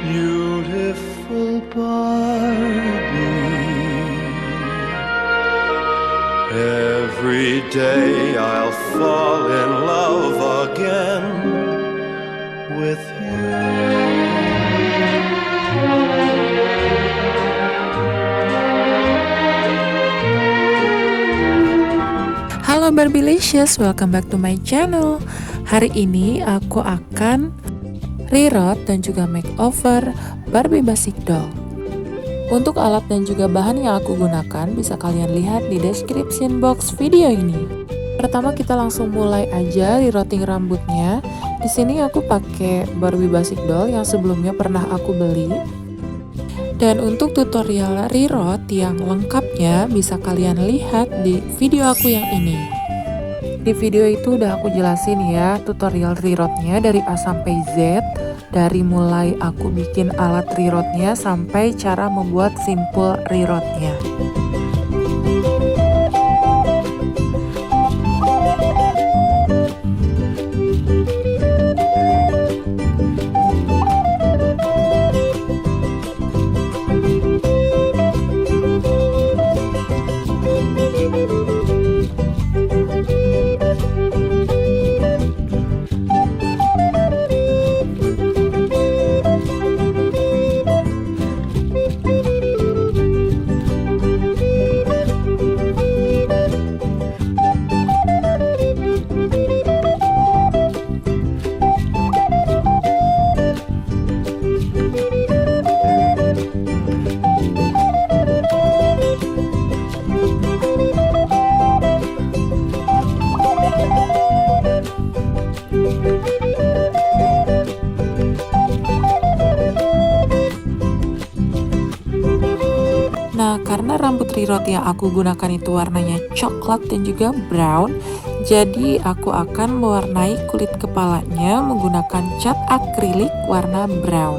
Beautiful Barbie, every day I'll fall in love again with you. Halo Barbilicious, welcome back to my channel. Hari ini aku akan rewrite dan juga makeover Barbie Basic Doll. Untuk alat dan juga bahan yang aku gunakan bisa kalian lihat di description box video ini. Pertama kita langsung mulai aja rewriting rambutnya. Di sini aku pakai Barbie Basic Doll yang sebelumnya pernah aku beli. Dan untuk tutorial rewrite yang lengkapnya bisa kalian lihat di video aku yang ini. Di video itu udah aku jelasin ya tutorial rewrite-nya dari A sampai Z. Dari mulai aku bikin alat rewrite-nya sampai cara membuat simple rewrite-nya. Nah, karena rambut rewrite yang aku gunakan itu warnanya coklat dan juga brown, jadi aku akan mewarnai kulit kepalanya menggunakan cat akrilik warna brown.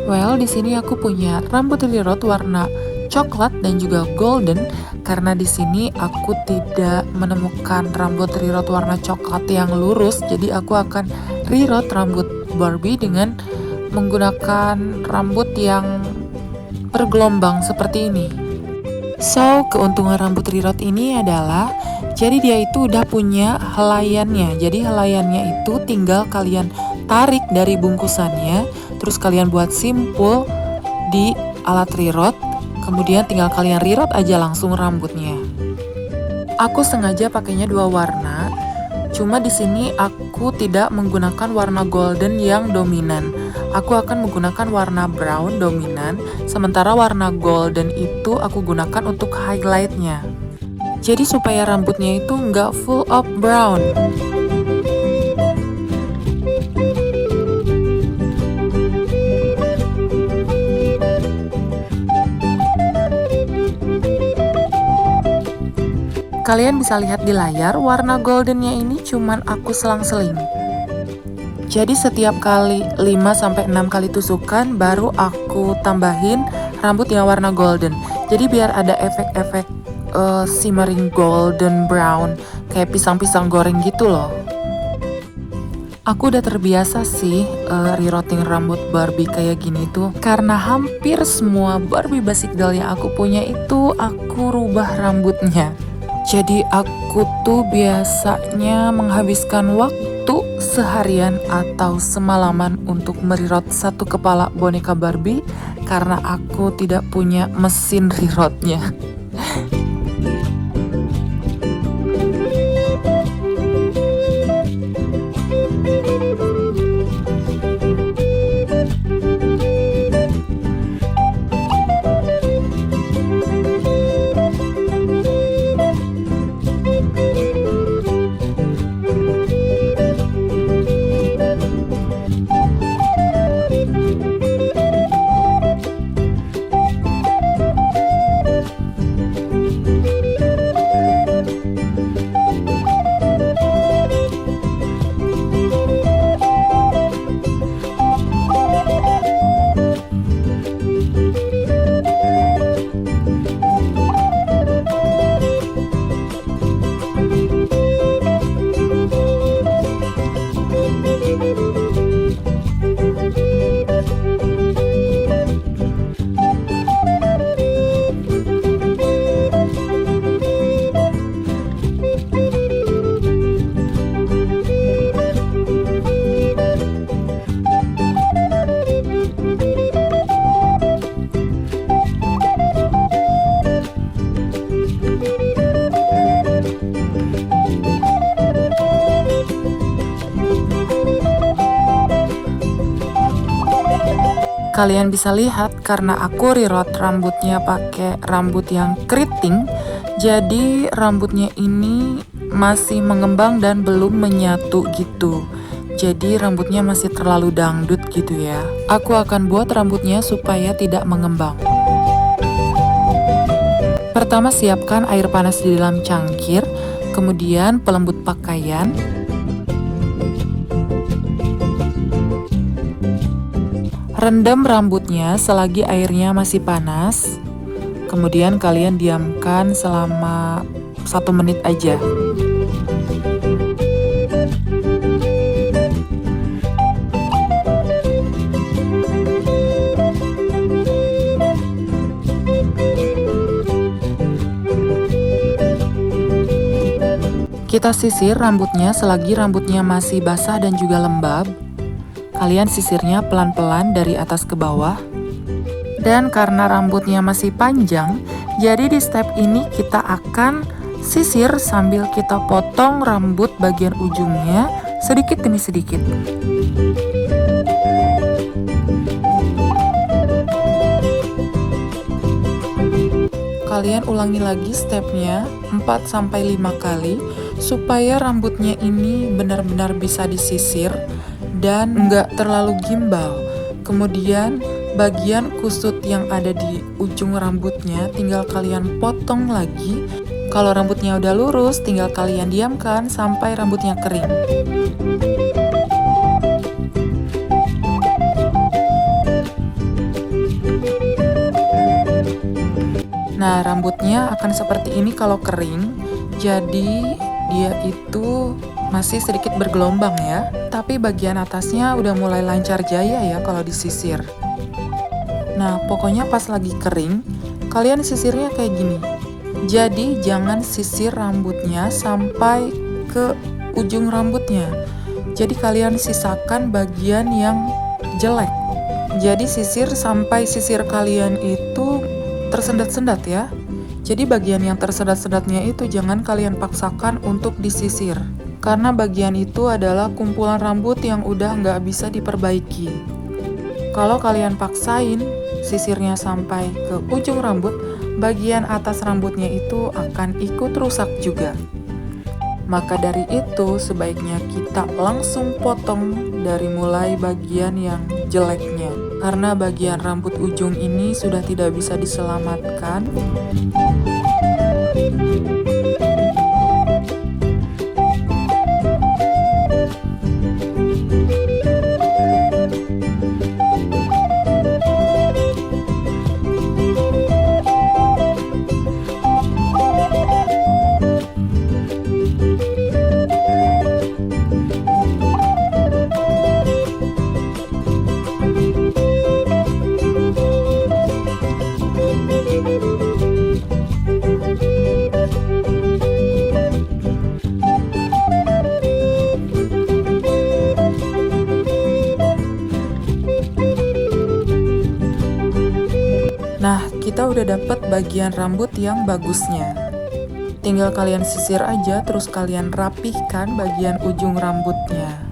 Well, di sini aku punya rambut rewrite warna coklat dan juga golden karena di sini aku tidak menemukan rambut rewrite warna coklat yang lurus, jadi aku akan rewrite rambut Barbie dengan menggunakan rambut yang bergelombang seperti ini. So, keuntungan rambut rewrite ini adalah jadi dia itu udah punya helaiannya. Jadi helaiannya itu tinggal kalian tarik dari bungkusannya, terus kalian buat simpul di alat rewrite, kemudian tinggal kalian rewrite aja langsung rambutnya. Aku sengaja pakainya dua warna, cuma di sini aku tidak menggunakan warna golden yang dominan. Aku akan menggunakan warna brown dominan, sementara warna golden itu aku gunakan untuk highlightnya. Jadi supaya rambutnya itu nggak full of brown. Kalian bisa lihat di layar, warna goldennya ini cuman aku selang-seling. Jadi setiap kali 5-6 kali tusukan baru aku tambahin rambut yang warna golden. Jadi biar ada efek-efek shimmering golden brown, kayak pisang-pisang goreng gitu loh. Aku udah terbiasa sih rewriting rambut Barbie kayak gini tuh, karena hampir semua Barbie Basic Doll yang aku punya itu aku rubah rambutnya. Jadi aku tuh biasanya menghabiskan waktu seharian atau semalaman untuk merewrite satu kepala boneka Barbie karena aku tidak punya mesin rewrite-nya. Kalian bisa lihat karena aku reroute rambutnya pakai rambut yang keriting, jadi rambutnya ini masih mengembang dan belum menyatu gitu. Jadi rambutnya masih terlalu dangdut gitu ya. Aku akan buat rambutnya supaya tidak mengembang. Pertama siapkan air panas di dalam cangkir, kemudian pelembut pakaian. Rendam rambutnya selagi airnya masih panas. Kemudian kalian diamkan selama 1 menit aja. Kita sisir rambutnya selagi rambutnya masih basah dan juga lembab. Kalian sisirnya pelan-pelan dari atas ke bawah. Dan karena rambutnya masih panjang, jadi di step ini kita akan sisir sambil kita potong rambut bagian ujungnya sedikit demi sedikit. Kalian ulangi lagi stepnya 4-5 kali supaya rambutnya ini benar-benar bisa disisir dan nggak terlalu gimbal. Kemudian bagian kusut yang ada di ujung rambutnya tinggal kalian potong lagi. Kalau rambutnya udah lurus, tinggal kalian diamkan sampai rambutnya kering. Nah, rambutnya akan seperti ini kalau kering. Jadi dia itu masih sedikit bergelombang ya, tapi bagian atasnya udah mulai lancar jaya ya kalau disisir. Nah, pokoknya pas lagi kering, kalian sisirnya kayak gini. Jadi jangan sisir rambutnya sampai ke ujung rambutnya. Jadi kalian sisakan bagian yang jelek. Jadi sisir sampai sisir kalian itu tersendat-sendat ya. Jadi bagian yang tersendat-sendatnya itu jangan kalian paksakan untuk disisir. Karena bagian itu adalah kumpulan rambut yang udah nggak bisa diperbaiki. Kalau kalian paksain sisirnya sampai ke ujung rambut, bagian atas rambutnya itu akan ikut rusak juga. Maka dari itu sebaiknya kita langsung potong dari mulai bagian yang jeleknya. Karena bagian rambut ujung ini sudah tidak bisa diselamatkan. Nah, kita udah dapet bagian rambut yang bagusnya. Tinggal kalian sisir aja, terus kalian rapihkan bagian ujung rambutnya.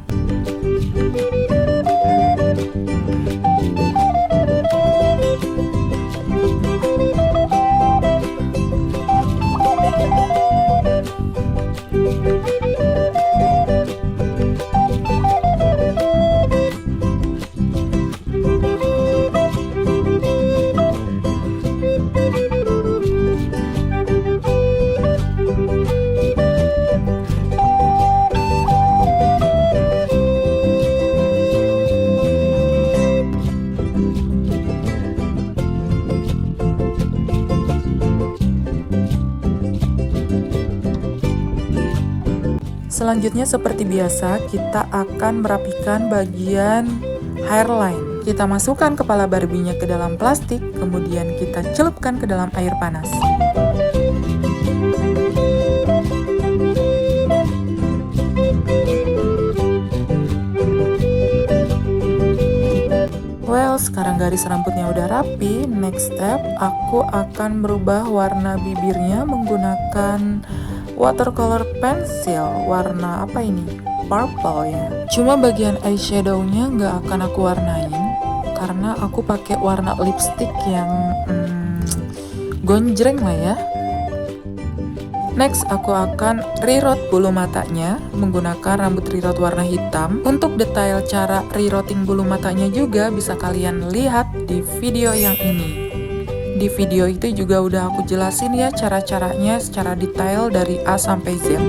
Selanjutnya seperti biasa, kita akan merapikan bagian hairline. Kita masukkan kepala Barbie-nya ke dalam plastik, kemudian kita celupkan ke dalam air panas. Well, sekarang garis rambutnya udah rapi. Next step, aku akan merubah warna bibirnya menggunakan watercolor pencil warna apa ini? Purple ya. Cuma bagian eyeshadow-nya nggak akan aku warnain karena aku pakai warna lipstick yang gonjreng lah ya. Next, aku akan reroute bulu matanya menggunakan rambut reroute warna hitam. Untuk detail cara rerouting bulu matanya juga bisa kalian lihat di video yang ini. Di video itu juga udah aku jelasin ya cara-caranya secara detail dari A sampai Z.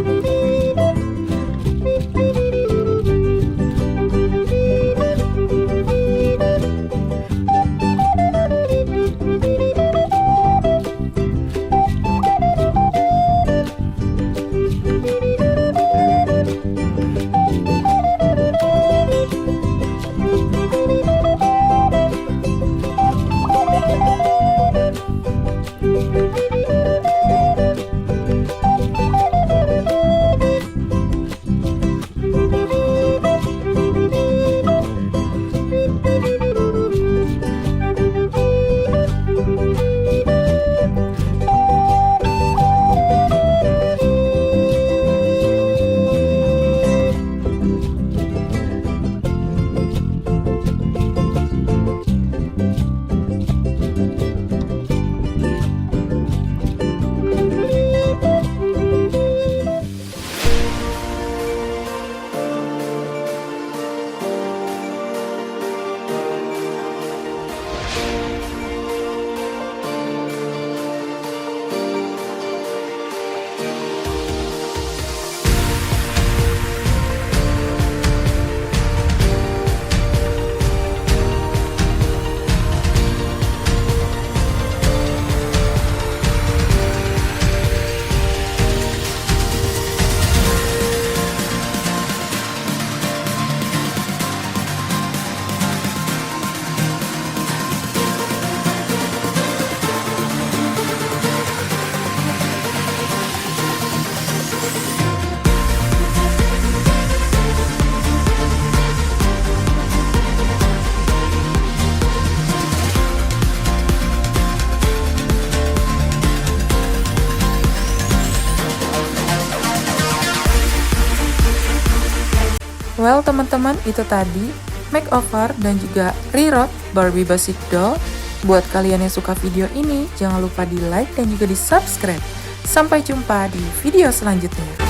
Well teman-teman, itu tadi makeover dan juga reroute Barbie Basic Doll. Buat kalian yang suka video ini, jangan lupa di like dan juga di subscribe. Sampai jumpa di video selanjutnya.